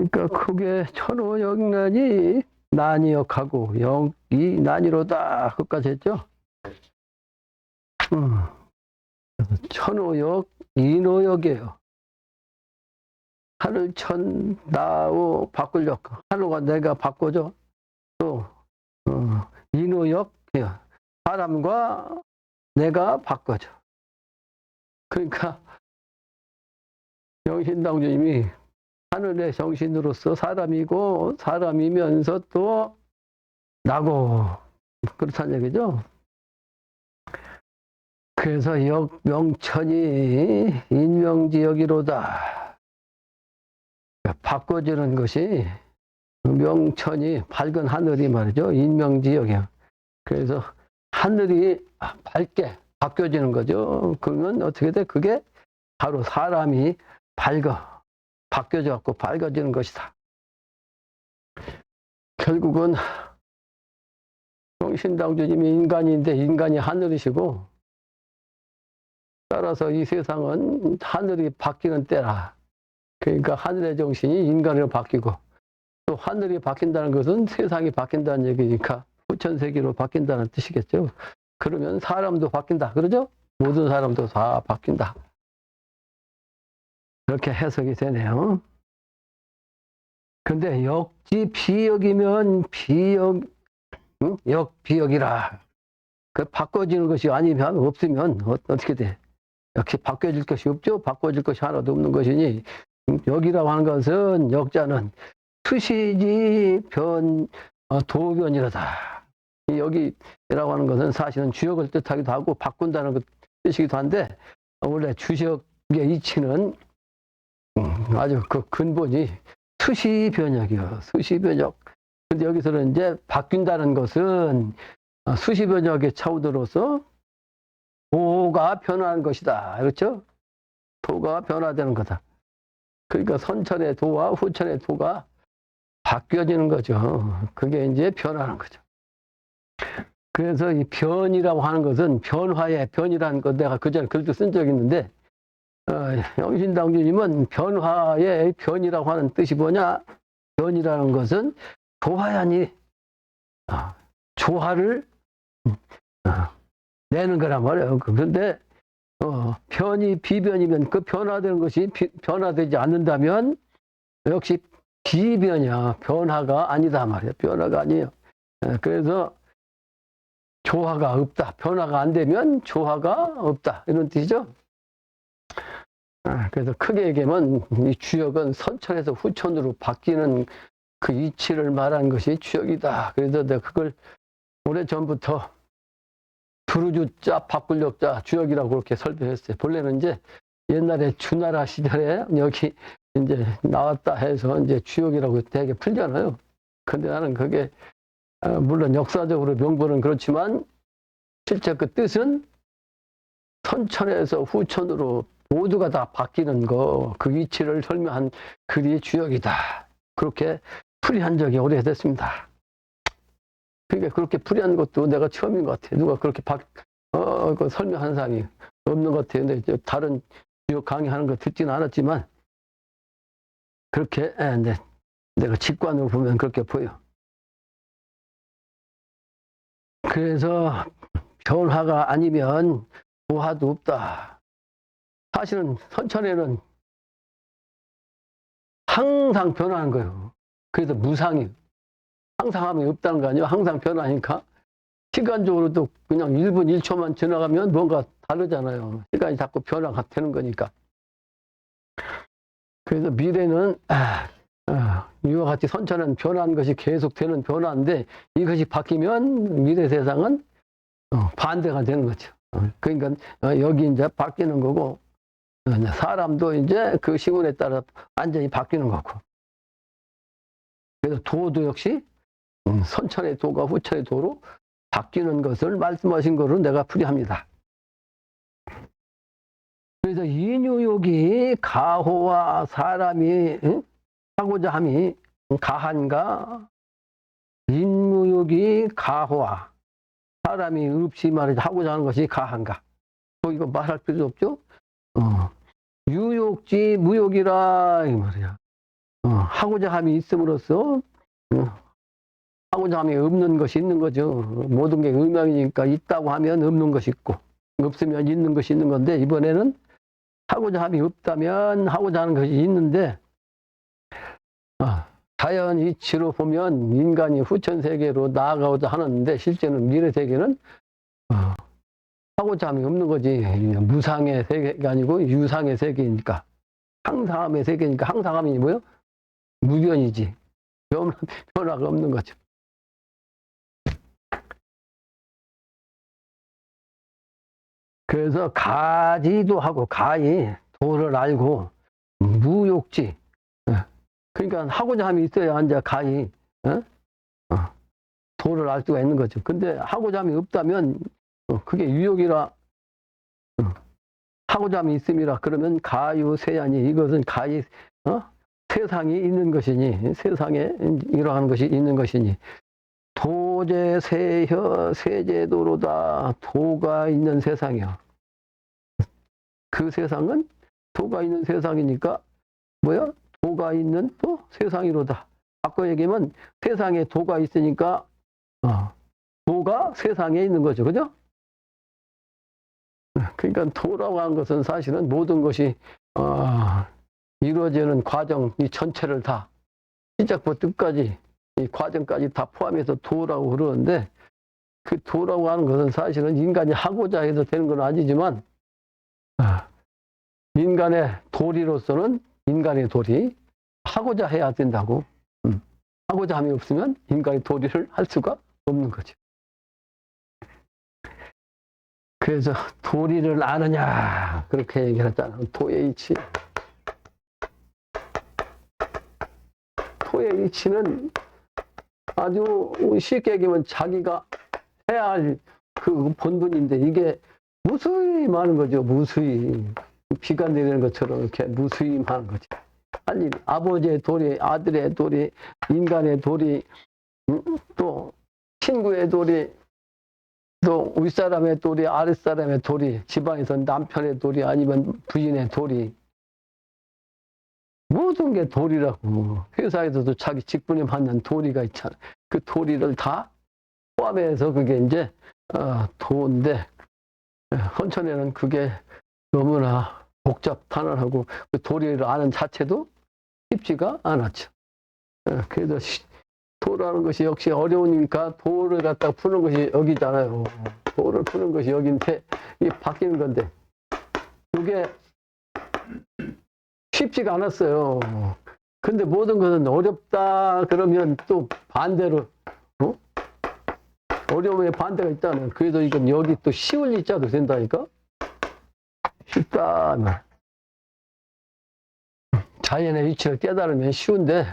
그러니까 그게 천호역난이 난이역하고 역이 난이로다. 그것까지 했죠. 천호역, 인호역이에요. 하늘, 천, 나우, 바꾸려고. 하늘과 내가 바꿔줘. 또, 인호역, 사람과 내가 바꿔줘. 그러니까, 영신당주님이 하늘의 정신으로서 사람이고, 사람이면서 또 나고, 그렇다는 얘기죠. 그래서 역, 명천이 인명지역이로다. 바꿔주는 것이 명천이 밝은 하늘이 말이죠. 인명지역이에요. 그래서 하늘이 밝게 바뀌어지는 거죠. 그러면 어떻게 돼? 그게 바로 사람이 바뀌어져 갖고 밝아지는 것이다. 결국은 신당주님이 인간인데 인간이 하늘이시고 따라서 이 세상은 하늘이 바뀌는 때라. 그러니까 하늘의 정신이 인간으로 바뀌고 또 하늘이 바뀐다는 것은 세상이 바뀐다는 얘기니까 후천세계로 바뀐다는 뜻이겠죠. 그러면 사람도 바뀐다. 그러죠? 모든 사람도 다 바뀐다. 그렇게 해석이 되네요. 근데 역지 비역이면 역비역이라. 그 바꿔지는 것이 아니면 없으면 어떻게 돼? 역시 바뀌어질 것이 없죠. 바꿔질 것이 하나도 없는 것이니 역이라고 하는 것은 역자는 수시지 도변이라다. 여기라고 하는 것은 사실은 주역을 뜻하기도 하고 바꾼다는 뜻이기도 한데 원래 주역의 이치는 아주 그 근본이 수시변역이요. 수시변역. 근데 여기서는 이제 바뀐다는 것은 수시변역의 차우들로서 도가 변화하는 것이다. 그렇죠? 도가 변화되는 거다. 그러니까 선천의 도와 후천의 도가 바뀌어지는 거죠. 그게 이제 변하는 거죠. 그래서 이 변이라고 하는 것은 변화의 변이라는 것 내가 그전에 글도 쓴 적이 있는데 영신당주님은 변화의 변이라고 하는 뜻이 뭐냐? 변이라는 것은 조화야니 조화를 내는 거란 말이에요. 그런데 변이 비변이면 그 변화되는 것이 변화되지 않는다면 역시 비변이야. 변화가 아니다 말이에요. 변화가 아니에요. 그래서 조화가 없다. 변화가 안 되면 조화가 없다. 이런 뜻이죠. 그래서 크게 얘기하면 이 주역은 선천에서 후천으로 바뀌는 그 이치를 말하는 것이 주역이다. 그래서 내가 그걸 오래전부터 두루주자, 바꿀역자, 주역이라고 그렇게 설명했어요. 본래는 이제 옛날에 주나라 시절에 여기 이제 나왔다 해서 이제 주역이라고 되게 풀잖아요. 근데 나는 그게 물론 역사적으로 명분은 그렇지만 실제 그 뜻은 선천에서 후천으로 모두가 다 바뀌는 거, 그 이치를 설명한 글이 주역이다. 그렇게 풀이한 적이 오래됐습니다. 그러니까 그렇게 풀이한 것도 내가 처음인 것 같아요. 누가 그렇게 그 설명하는 사람이 없는 것 같아요. 근데 다른 주역 강의하는 거 듣지는 않았지만 그렇게 내가 직관으로 보면 그렇게 보여. 그래서 변화가 아니면 조화도 없다. 사실은 선천에는 항상 변하는 거예요. 그래서 무상이에요. 항상함이 없다는 거 아니에요. 항상 변하니까 시간적으로도 그냥 1분 1초만 지나가면 뭔가 다르잖아요. 시간이 자꾸 변화가 되는 거니까. 그래서 미래는 이와 같이 선천은 변화한 것이 계속되는 변화인데 이것이 바뀌면 미래 세상은 반대가 되는 거죠. 그러니까 여기 이제 바뀌는 거고 사람도 이제 그 시간에 따라 완전히 바뀌는 거고. 그래서 도도 역시 선천의 도가 후천의 도로 바뀌는 것을 말씀하신 거로 내가 풀이합니다. 그래서 인유욕이 가호와 사람이 하고자 함이 가한가, 인무욕이 가호와 사람이 없이 말이죠. 하고자 하는 것이 가한가. 이거 말할 필요 없죠? 유욕지 무욕이라 이 말이야. 하고자 함이 있음으로써 하고자 함이 없는 것이 있는 거죠. 모든 게 의명이니까 있다고 하면 없는 것이 있고 없으면 있는 것이 있는 건데 이번에는 하고자 함이 없다면 하고자 하는 것이 있는데 자연 이치로 보면 인간이 후천 세계로 나아가고자 하는데 실제는 미래 세계는 하고자 함이 없는 거지. 무상의 세계가 아니고 유상의 세계니까 항상함의 세계니까 항상함이 뭐요? 무변이지. 변화가 없는 거죠. 그래서 가지도 하고 가히 도를 알고 무욕지. 그러니까 하고자 함이 있어야 이제 가히 도를 알 수가 있는 거죠. 근데 하고자 함이 없다면 그게 유욕이라 하고자 함이 있음이라 그러면 가유 세야니 이것은 가히 세상이 있는 것이니 세상에 이러한 것이 있는 것이니 도제 세혀 세제도로다. 도가 있는 세상이요. 그 세상은 도가 있는 세상이니까 뭐야? 도가 있는 또 세상이로다. 바꿔 얘기하면 세상에 도가 있으니까 도가 세상에 있는 거죠. 그죠? 그러니까 도라고 하는 것은 사실은 모든 것이 이루어지는 과정 이 전체를 다 시작부터 끝까지 이 과정까지 다 포함해서 도라고 그러는데 그 도라고 하는 것은 사실은 인간이 하고자 해서 되는 건 아니지만 인간의 도리로서는 인간의 도리 하고자 해야 된다고. 하고자 함이 없으면 인간의 도리를 할 수가 없는 거죠. 그래서 도리를 아느냐 그렇게 얘기를 했잖아. 도의 이치. 도의 이치는 아주 쉽게 얘기하면 자기가 해야 할 그 본분인데 이게 무수히 많은 거죠. 무수히. 비가 내리는 것처럼 이렇게 무수히 많은 거죠. 아니, 아버지의 도리, 아들의 도리, 인간의 도리, 또 친구의 도리, 또 윗사람의 도리, 아랫사람의 도리, 집안에서 남편의 도리, 아니면 부인의 도리. 모든 게 도리라고. 회사에서도 자기 직분에 맞는 도리가 있잖아. 그 도리를 다 포함해서 그게 이제 도인데 헌천에는 그게 너무나 복잡탄환하고 그 도리를 아는 자체도 쉽지가 않았죠. 그래서 도라는 것이 역시 어려우니까 도를 갖다 푸는 것이 여기잖아요. 도를 푸는 것이 여기인데 이게 바뀌는 건데 그게 쉽지가 않았어요. 근데 모든 것은 어렵다 그러면 또 반대로 어려움에 반대가 있다는. 그래서 이건 여기 또 쉬울 이자도 된다니까. 쉽다. 자연의 이치를 깨달으면 쉬운데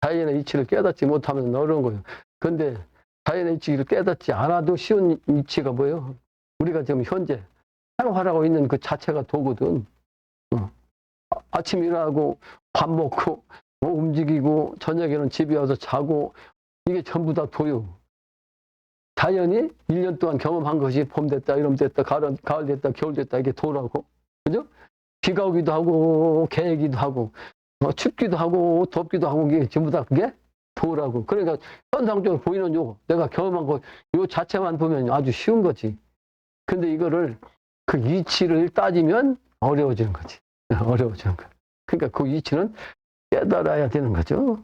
자연의 이치를 깨닫지 못하면 어려운 거예요. 근데 자연의 이치를 깨닫지 않아도 쉬운 이치가 뭐예요? 우리가 지금 현재 생활하고 있는 그 자체가 도거든. 아침 일어나고 밥 먹고 움직이고 저녁에는 집에 와서 자고 이게 전부 다 도요. 자연이 1년 동안 경험한 것이 봄 됐다, 여름 됐다, 가을 됐다, 겨울 됐다 이게 도라고. 그죠? 비가 오기도 하고 개기도 하고 춥기도 하고 덥기도 하고 이게 전부 다 그게 도라고. 그러니까 현상적으로 보이는 내가 경험한 거 요 자체만 보면 아주 쉬운 거지. 근데 이거를 그 이치를 따지면 어려워지는 거지. 어려워지는 거. 그러니까 그 이치는 깨달아야 되는 거죠.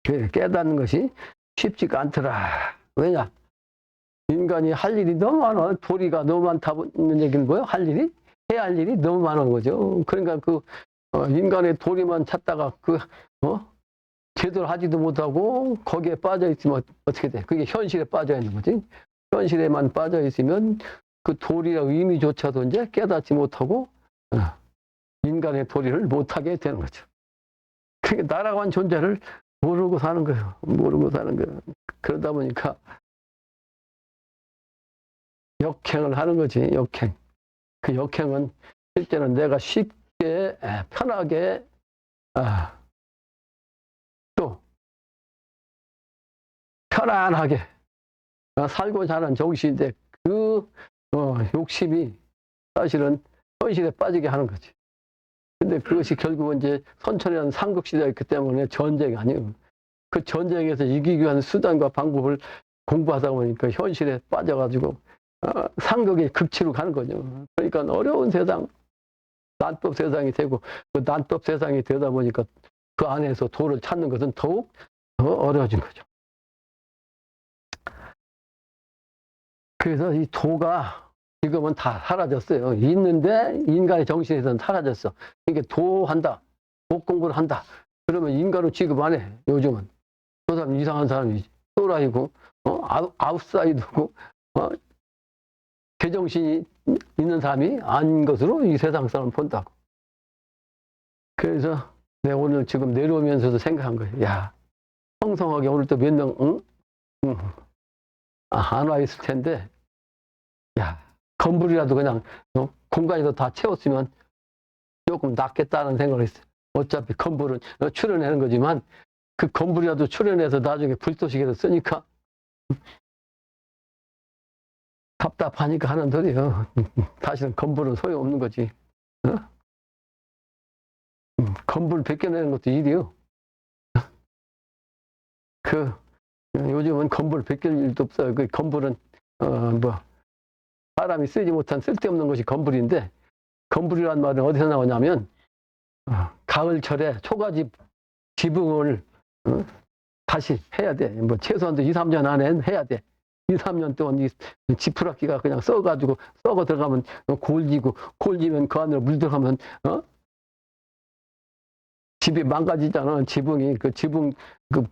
깨닫는 것이 쉽지가 않더라. 왜냐? 인간이 할 일이 너무 많아. 도리가 너무 많다는 얘기는 뭐예요? 할 일이? 해야 할 일이 너무 많은 거죠. 그러니까 그 인간의 도리만 찾다가 제대로 하지도 못하고 거기에 빠져 있으면 어떻게 돼? 그게 현실에 빠져 있는 거지. 현실에만 빠져 있으면 그 도리의 의미조차도 이제 깨닫지 못하고 인간의 도리를 못하게 되는 거죠. 그러니까 나라고 한 존재를 모르고 사는 거예요. 모르고 사는 거예요. 그러다 보니까 역행을 하는 거지. 역행. 그 역행은 실제는 내가 쉽게 편하게 또 편안하게 살고자 하는 정신인데 그 욕심이 사실은 현실에 빠지게 하는 거지. 근데 그것이 결국은 이제 선천이라는 삼국시대였기 때문에 전쟁이 아니에요. 그 전쟁에서 이기기 위한 수단과 방법을 공부하다 보니까 현실에 빠져가지고 상극의 극치로 가는 거죠. 그러니까 어려운 세상, 난법 세상이 되고 그 난법 세상이 되다 보니까 그 안에서 도를 찾는 것은 더욱 더 어려워진 거죠. 그래서 이 도가 지금은 다 사라졌어요. 있는데 인간의 정신에서는 사라졌어. 이게 도한다, 도 공부를 한다. 그러면 인간으로 취급 안 해. 요즘은 저 사람 이상한 사람이지. 또라이고, 아웃사이드고, 제정신이 있는 사람이 아닌 것으로 이 세상 사람 본다고. 그래서 내가 오늘 지금 내려오면서도 생각한 거예요. 야, 성성하게 오늘 또 몇 명, 응? 안 와 있을 텐데, 야, 건물이라도 그냥 공간에서 다 채웠으면 조금 낫겠다는 생각을 했어요. 어차피 건물은 출연하는 거지만 그 건물이라도 출연해서 나중에 불도식에서 쓰니까 답답하니까 하는 소리예요. 사실은 건물은 소용없는 거지. 어? 건물 벗겨내는 것도 일이요. 그 요즘은 건물 벗길 일도 없어요. 그 건물은 사람이 쓰지 못한 쓸데없는 것이 건물인데 건물이란 말은 어디서 나오냐면 가을철에 초가집 지붕을 다시 해야 돼. 뭐 최소한도 2, 3년 안에 해야 돼. 2, 3년 동안 이 지푸라기가 그냥 썩어가지고 썩어 들어가면 골지고 골지면 그 안으로 물 들어가면 집이 망가지잖아. 지붕이 그 지붕 그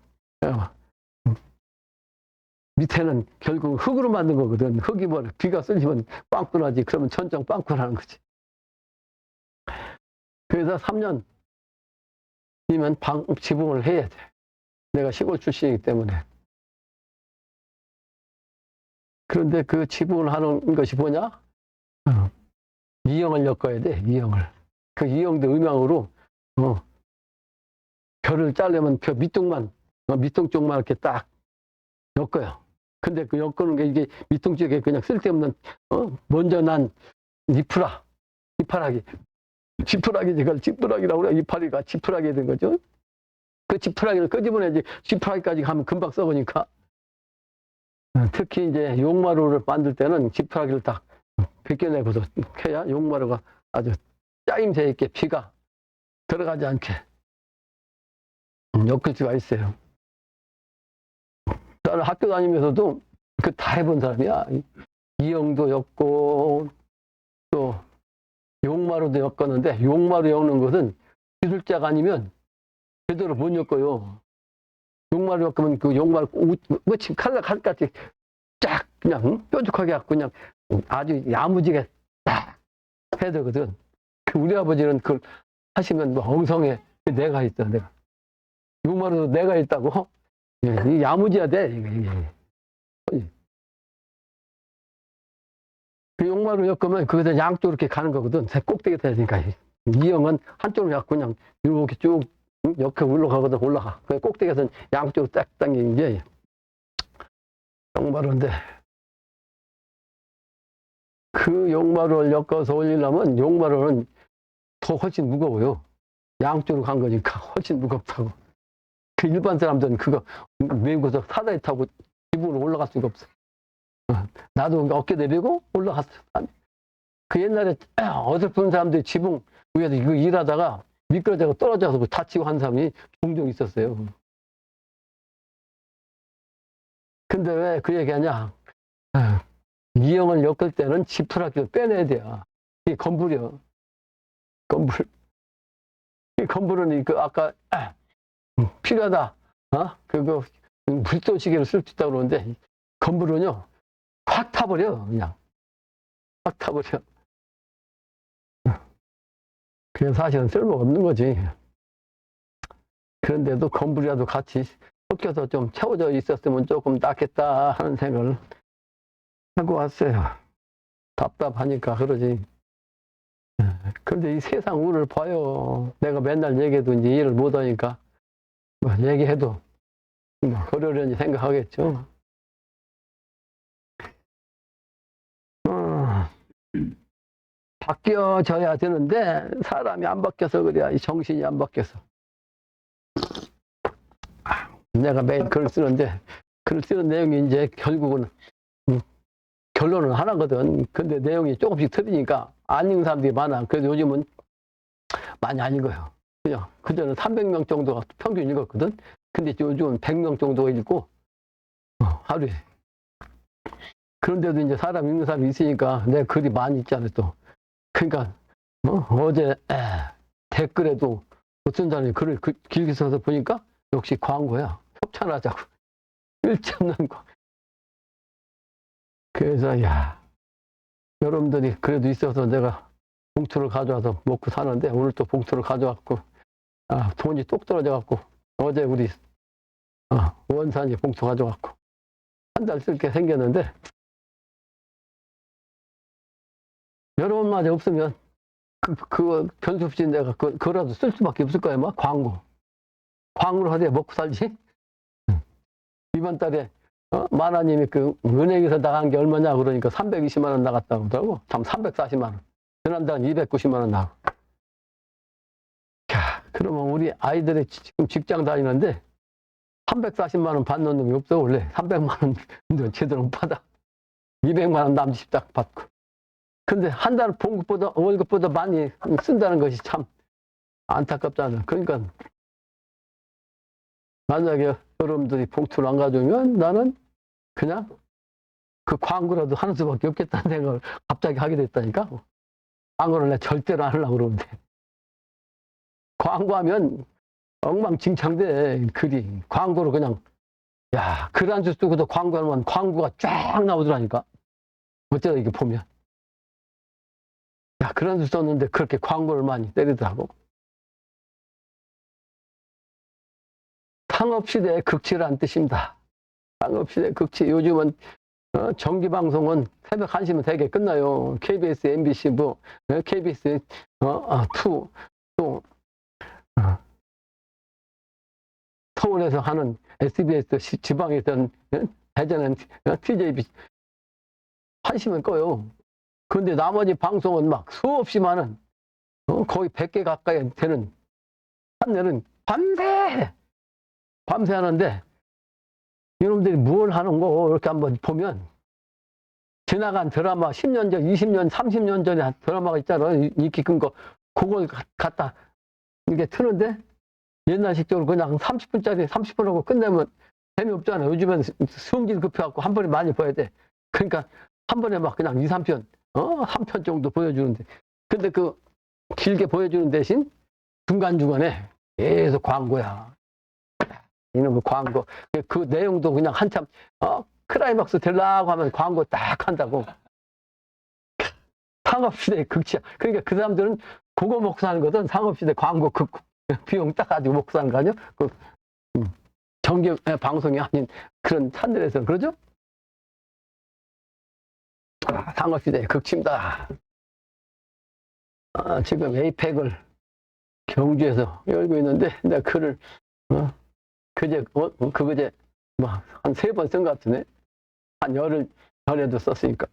밑에는 결국 흙으로 만든 거거든. 흙이 뭐 비가 쏠리면 빵꾸나지. 그러면 천정 빵꾸나는 거지. 그래서 3년이면 지붕을 해야 돼. 내가 시골 출신이기 때문에. 그런데 그 지붕을 하는 것이 뭐냐? 이형을 엮어야 돼. 이형을. 그 이형도 음양으로 벼를 자르면 벼 밑둥만 밑둥 쪽만 이렇게 딱 엮어요. 근데 그 엮는 게 이게 밑둥 쪽에 그냥 쓸데없는 먼저 난 이파라기 지푸라기 지푸라기라고 그래. 이파리가 지푸라기 된 거죠. 그 지푸라기를 끄집어내지 지푸라기까지 가면 금방 썩으니까. 특히 이제 용마루를 만들 때는 지푸라기를 딱 벗겨내고서 해야 용마루가 아주 짜임새 있게 피가 들어가지 않게 엮을 수가 있어요. 나는 학교 다니면서도 그 다 해본 사람이야. 이형도 엮고 또 용마루도 엮었는데 용마루 엮는 것은 기술자가 아니면 제대로 못 엮어요. 용마루 엮으면 그 용마루 마치 칼같이 쫙 그냥 뾰족하게 갖고 그냥 아주 야무지게 딱 해야 되거든. 우리 아버지는 그걸 하시면 뭐 엉성해. 내가 있다 내가. 용마루도 내가 있다고. 야무지야 돼. 그 용마루 엮으면 그것은 양쪽으로 이렇게 가는 거거든. 꼭대기 되니까. 이 형은 한쪽으로 약고 그냥 이렇게 쭉 옆에 올라가거든. 올라가. 그 꼭대기에서는 양쪽으로 딱 당기는 게 용마루인데 그 용마루를 엮어서 올리려면 용마루는 더 훨씬 무거워요. 양쪽으로 간 거니까 훨씬 무겁다고. 그 일반 사람들은 그거 메고서 사다리 타고 지붕으로 올라갈 수가 없어. 나도 어깨 내리고 올라갔어. 그 옛날에 어설픈 사람들이 지붕 위에서 이거 일하다가 미끄러져서 떨어져서 다치고 한 사람이 종종 있었어요. 근데 왜 그 얘기하냐? 이형을 엮을 때는 지푸라기를 빼내야 돼요. 이게 건물이요. 건물. 이 건물은 그 아까 필요하다. 그거 불도시개를 쓸 수 있다고 그러는데 건물은요 확 타버려. 그냥 확 타버려. 그냥 사실은 쓸모가 없는 거지. 그런데도 건물이라도 같이 섞여서 좀 채워져 있었으면 조금 낫겠다 하는 생각을 하고 왔어요. 답답하니까 그러지. 그런데 이 세상 운을 봐요. 내가 맨날 얘기해도 이제 이해를 못하니까 뭐 얘기해도 뭐 그러려니 생각하겠죠. 바뀌어져야 되는데 사람이 안 바뀌어서 그래야 이 정신이 안 바뀌어서. 내가 매일 글을 쓰는데 글을 쓰는 내용이 이제 결국은 결론은 하나거든. 근데 내용이 조금씩 틀리니까 안 읽는 사람들이 많아. 그래서 요즘은 많이 안 읽어요. 그냥 그전에 300명 정도가 평균 읽었거든. 근데 요즘은 100명 정도가 읽고 하루에. 그런데도 이제 사람 읽는 사람이 있으니까 내 글이 많이 있잖아요 또. 그러니까 어제 댓글에도 어떤 사람이 글을 길게 써서 보니까 역시 광고야. 협찬하자고. 일점는 거. 그래서 야 여러분들이 그래도 있어서 내가 봉투를 가져와서 먹고 사는데 오늘 또 봉투를 가져왔고 돈이 똑 떨어져갖고 어제 우리 원산이 봉투 가져왔고 한 달 쓸 게 생겼는데 여러분마저 없으면 그 변수 없이 내가 그거라도 쓸 수밖에 없을 거야. 뭐 광으로 하되 먹고 살지. 이번 달에 마나님이 그 은행에서 나간 게 얼마냐 그러니까 320만 원 나갔다고 하더라고. 참 340만 원. 지난달은 290만 원 나고. 야, 그러면 우리 아이들이 지금 직장 다니는데 340만 원 받는 놈이 없어. 원래 300만 원 제대로 못 받아. 200만 원 남짓 딱 받고. 근데 한 달 봉급보다 월급보다 많이 쓴다는 것이 참 안타깝잖아. 그러니까 만약에 여러분들이 봉투를 안 가져오면 나는 그냥 그 광고라도 하는 수밖에 없겠다는 생각을 갑자기 하게 됐다니까. 광고를 내가 절대로 안 하려고 그러는데. 광고하면 엉망진창돼 글이. 광고로 그냥 야, 글 한 줄 쓰고도 광고하면 광고가 쫙 나오더라니까. 어쩌다 이게 보면. 야, 글 한 줄 썼는데 그렇게 광고를 많이 때리더라고. 상업시대의 극치란 뜻입니다. 상업시대의 극치. 요즘은 정기방송은 새벽 1시면 되게 끝나요. KBS, MBC, KBS 2, 또 서울에서 하는 SBS, 지방에서는 대전은 TJB 1시면 꺼요. 그런데 나머지 방송은 막 수없이 많은 거의 100개 가까이 되는 판넬은 밤새 하는데 이놈들이 뭘 하는 거 이렇게 한번 보면 지나간 드라마 10년 전, 20년, 30년 전에 드라마가 있잖아. 인기 큰 거. 그걸 갖다 이게 트는데 옛날식적으로 그냥 30분짜리 30분 하고 끝내면 재미없잖아. 요즘엔 성질 급해갖고 한 번에 많이 봐야 돼. 그러니까 한 번에 막 그냥 2, 3편, 한 편 정도 보여주는데. 근데 그 길게 보여주는 대신 중간중간에 계속 광고야. 이놈의 광고. 그 내용도 그냥 한참, 클라이막스 되려고 하면 광고 딱 한다고. 상업시대의 극치야. 그러니까 그 사람들은 그거 먹고 사는 거든. 상업시대 광고 비용 딱 가지고 먹고 사는 거 아니야? 그, 정규 방송이 아닌 그런 산들에서는 그러죠? 상업시대의 극치입니다. 지금 에이펙을 경주에서 열고 있는데, 내가 글을, 그제 뭐, 한 3번 쓴 것 같으네. 한 열흘 전에도 썼으니까.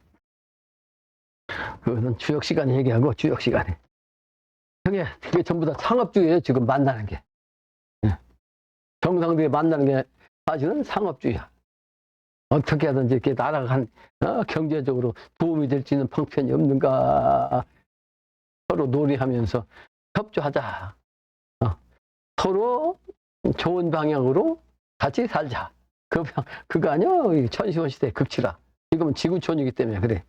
그거는 주역 시간에 얘기하고, 주역 시간에. 그게 전부 다 상업주의예요, 지금 만나는 게. 정상들이 만나는 게 사실은 상업주의야. 어떻게 하든지 이렇게 나라가 경제적으로 도움이 될 수 있는 방편이 없는가. 서로 놀이하면서 협조하자. 서로 좋은 방향으로 같이 살자. 그거 아니야? 천시원 시대 극치라. 지금은 지구촌이기 때문에 그래.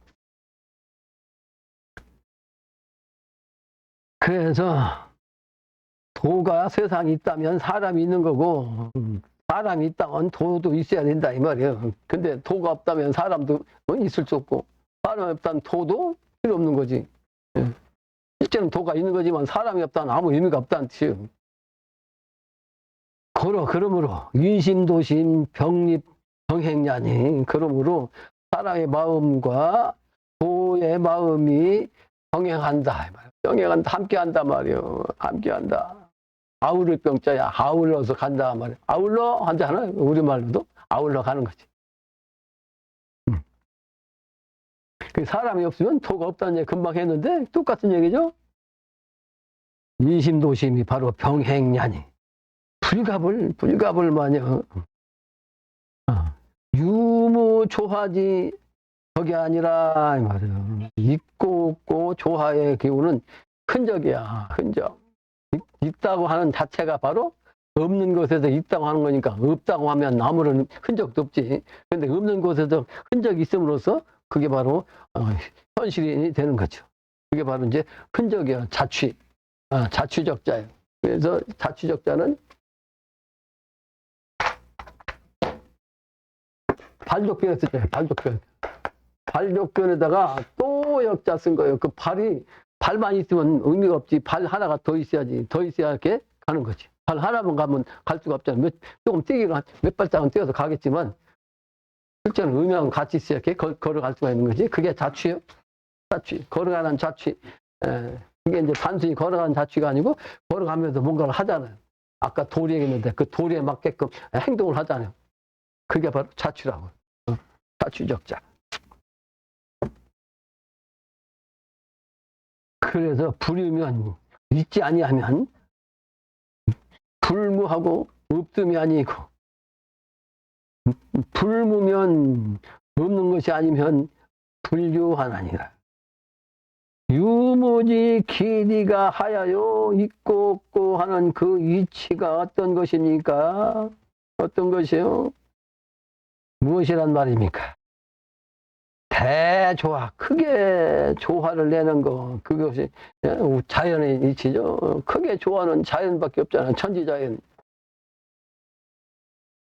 그래서 도가 세상에 있다면 사람이 있는 거고 사람이 있다면 도도 있어야 된다 이 말이에요. 근데 도가 없다면 사람도 있을 수 없고 사람이 없다면 도도 필요 없는 거지. 실제는 도가 있는 거지만 사람이 없다면 아무 의미가 없다는 뜻이에요. 그러므로 인심도심 병립 병행냐니 그러므로 사람의 마음과 도의 마음이 병행한다. 병행한다. 함께한다 말이에요. 함께한다. 아우를 병자야. 아울러서 간다 말이에요. 아울러 한잖아. 우리말로도 아울러 가는 거지. 그 사람이 없으면 도가 없다는 얘기 금방 했는데 똑같은 얘기죠. 이심도심이 바로 병행냐니. 불갑을 마녀. 유무조화지 적이 아니라 이 말이에요. 있고 없고 조화의 기운은 흔적이야. 흔적. 있다고 하는 자체가 바로 없는 곳에서 있다고 하는 거니까 없다고 하면 아무런 흔적도 없지. 근데 없는 곳에서 흔적이 있음으로써 그게 바로 현실이 되는 거죠. 그게 바로 이제 흔적이야. 자취적자예요. 그래서 자취적자는 발족변에 쓰잖아요. 발족변에다가 또 역자 쓴 거예요. 그 발만 있으면 의미가 없지. 발 하나가 더 있어야지. 더 있어야 이렇게 가는 거지. 발 하나만 가면 갈 수가 없잖아요. 조금 뛰기가 몇 발짝은 뛰어서 가겠지만 실제는 의미하고 같이 있어야 이렇게 걸어갈 수가 있는 거지. 그게 자취예요. 자취. 걸어가는 자취. 이게 이제 단순히 걸어가는 자취가 아니고 걸어가면서 뭔가를 하잖아요. 아까 도리 얘기했는데 그 도리에 맞게끔 행동을 하잖아요. 그게 바로 자취라고. 자취적자. 그래서 불이면 있지 아니하면 불무하고 없음이 아니고 불무면 없는 것이 아니면 불유하나니라. 유무지 길이가 하여요 있고 없고 하는 그 이치가 어떤 것입니까? 어떤 것이요? 무엇이란 말입니까? 대조화, 크게 조화를 내는 거, 그것이 자연의 이치죠. 크게 조화는 자연밖에 없잖아요. 천지자연.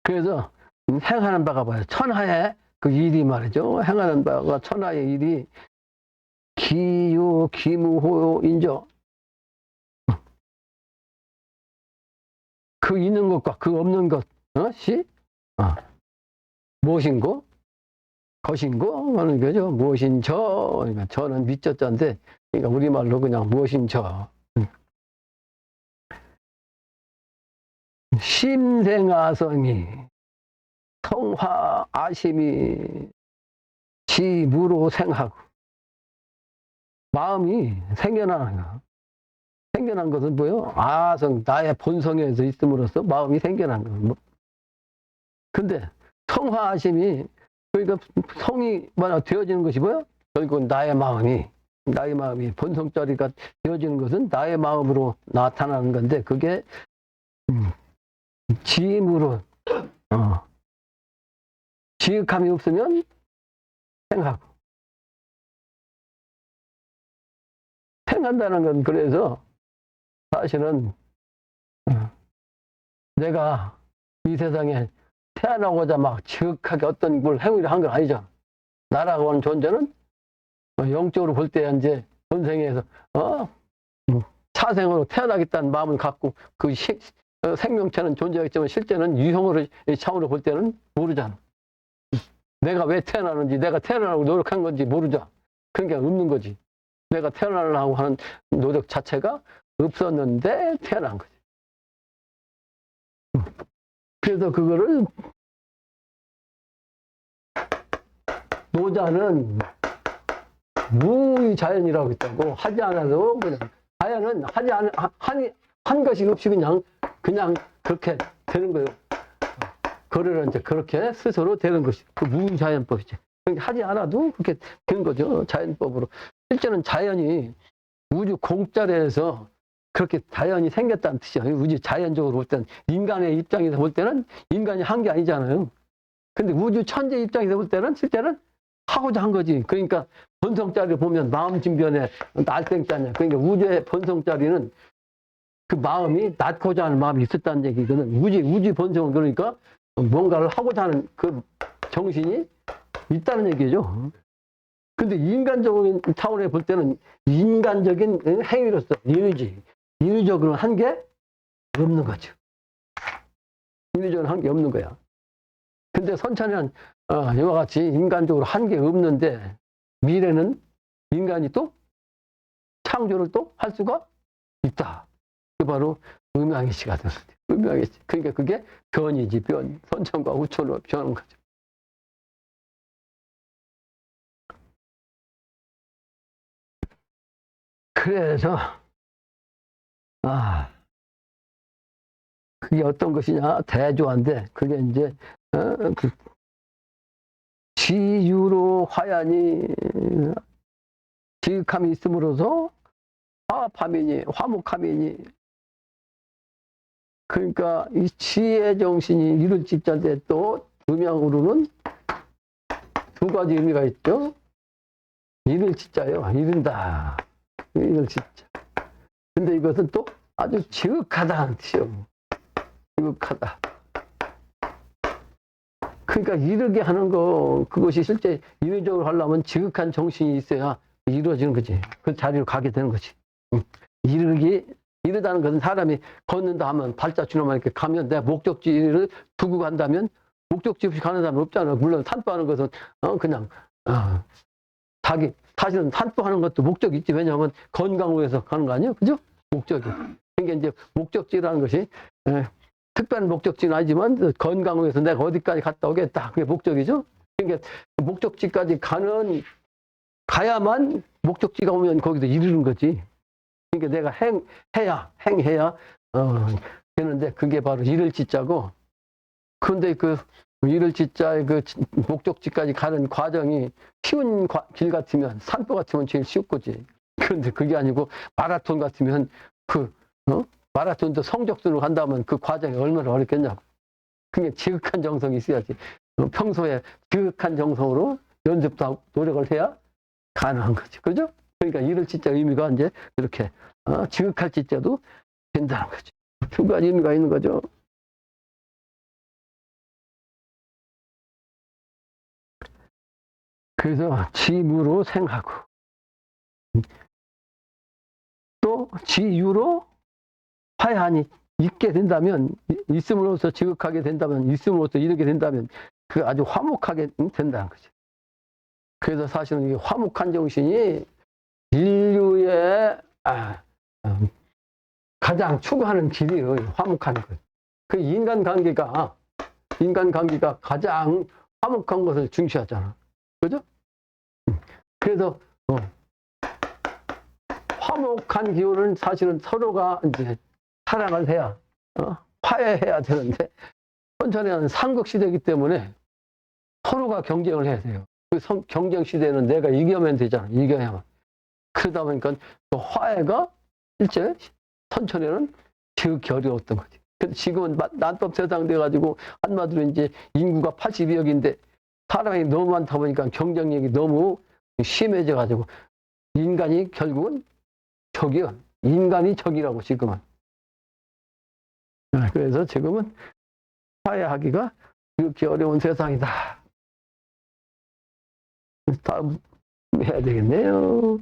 그래서 행하는 바가 뭐예요? 천하의 그 일이 말이죠. 행하는 바가 천하의 일이 기유, 기무호요, 인조. 그 있는 것과 그 없는 것이 무엇인고? 것인고 하는 거죠. 무엇인 저, 그러니까 저는 밑저자인데, 그러니까 우리말로 그냥 무엇인 저. 심생아성이 성화 아심이 지무로 생하고 마음이 생겨나는 거. 생겨난 것은 뭐예요? 아성, 나의 본성에서 있음으로써 마음이 생겨난 거. 근데 성화아심이 그러니까 성이 되어지는 것이 뭐예요? 결국은 나의 마음이 본성자리가 되어지는 것은 나의 마음으로 나타나는 건데 그게 지임으로 지익함이 없으면 생한다는 건 그래서 사실은 내가 이 세상에 태어나고자 막 지극하게 어떤 걸 행위를 한 건 아니죠. 나라고 하는 존재는 영적으로 볼 때 이제 전생에서 사생으로 태어나겠다는 마음을 갖고 그 생명체는 존재하겠지만 실제는 유형으로 차원으로 볼 때는 모르잖아. 내가 왜 태어나는지 내가 태어나려고 노력한 건지 모르죠. 그러니까 없는 거지. 내가 태어나려고 하는 노력 자체가 없었는데 태어난 거지. 그래서 그거를 노자는 무의자연이라고 했다고. 하지 않아도 그냥 자연은 하지 않은 한 것이 없이 그냥 그렇게 되는 거예요. 거래를 이제 그렇게 스스로 되는 것이 그 무의자연법이지. 그러니까 하지 않아도 그렇게 되는 거죠. 자연법으로. 실제는 자연이 우주 공짜에서 그렇게 자연이 생겼다는 뜻이에요. 우주 자연적으로 볼 때는 인간의 입장에서 볼 때는 인간이 한 게 아니잖아요. 근데 우주 천재 입장에서 볼 때는 실제는 하고자 한 거지. 그러니까 본성자리를 보면 마음 진변에 날땡자냐. 그러니까 우주의 본성자리는 그 마음이 낳고자 하는 마음이 있었다는 얘기거든. 우주 본성은 그러니까 뭔가를 하고자 하는 그 정신이 있다는 얘기죠. 근데 인간적인 차원에 볼 때는 인간적인 행위로서 인위적으로 한 게 없는 거죠. 인위적으로 한 게 없는 거야. 근데 선천에는 이와 같이 인간적으로 한 게 없는데 미래는 인간이 또 창조를 또 할 수가 있다. 그 바로 음양이치가 되는 거죠. 음양이치. 그러니까 그게 변이지, 변. 선천과 후천으로 변하는 거죠. 그래서, 그게 어떤 것이냐? 대조한데, 그게 이제, 그, 지유로 화ян이, 지극함이 있음으로써 화합함이니, 화목함이니, 그러니까 이 지혜 정신이 이를 지자인데 또 음양으로는 두 가지 의미가 있죠. 이를 지자요. 이른다. 이를 지자. 근데 이것은 또 아주 지극하다는 뜻이요. 지극하다. 그러니까 이르게 하는 거, 그것이 실제 인위적으로 하려면 지극한 정신이 있어야 이루어지는 거지. 그 자리로 가게 되는 거지. 이르다는 것은 사람이 걷는다 하면 발자취로만 이렇게 가면 내 목적지를 두고 간다면 목적지 없이 가는 사람은 없잖아. 물론 산보하는 것은 그냥 사실은 산보하는 것도 목적이 있지. 왜냐하면 건강을 위해서 가는 거 아니에요? 그죠? 목적이. 그러니까 이제 목적지라는 것이 특별한 목적지는 아니지만 건강을 위해서 내가 어디까지 갔다 오겠다. 그게 목적이죠. 그러니까 목적지까지 가야만 목적지가 오면 거기도 이르는 거지. 그러니까 내가 행해야 되는데 그게 바로 이를 지자고. 그런데 그 이를 지자의 그 목적지까지 가는 과정이 쉬운 길 같으면 산보 같으면 제일 쉬울 거지. 그런데 그게 아니고 마라톤 같으면 마라톤도 성적순으로 간다면 그 과정이 얼마나 어렵겠냐고. 그게 지극한 정성이 있어야지. 평소에 지극한 정성으로 연습도 하고 노력을 해야 가능한 거지. 그죠? 그러니까 이를 지자 의미가 이제 이렇게 지극할 지자도 된다는 거죠. 두 가지 의미가 있는 거죠. 그래서 지무로 생하고 또 지유로 화해하니 있게 된다면, 있음으로써 지극하게 된다면, 있음으로써 이르게 된다면 그 아주 화목하게 된다는 거죠. 그래서 사실은 이 화목한 정신이 인류의 가장 추구하는 길이에요. 화목하는 것. 그 인간관계가 가장 화목한 것을 중시하잖아. 그죠? 그래서 화목한 기운은 사실은 서로가 이제 사랑을 해야 화해해야 되는데 천천히는 삼국시대이기 때문에 서로가 경쟁을 해야 돼요. 그 경쟁 시대는 내가 이겨면 되잖아. 이겨야만. 그러다 보니까 그 화해가 실제 천천히는 지극히 어려웠던 거지. 근데 지금은 난법 세상 돼가지고 한마디로 이제 인구가 82억인데 사람이 너무 많다 보니까 경쟁력이 너무 심해져가지고 인간이 결국은 적이야. 인간이 적이라고 지금은. 그래서 지금은 화해하기가 그렇게 어려운 세상이다. 다음 해야 되겠네요.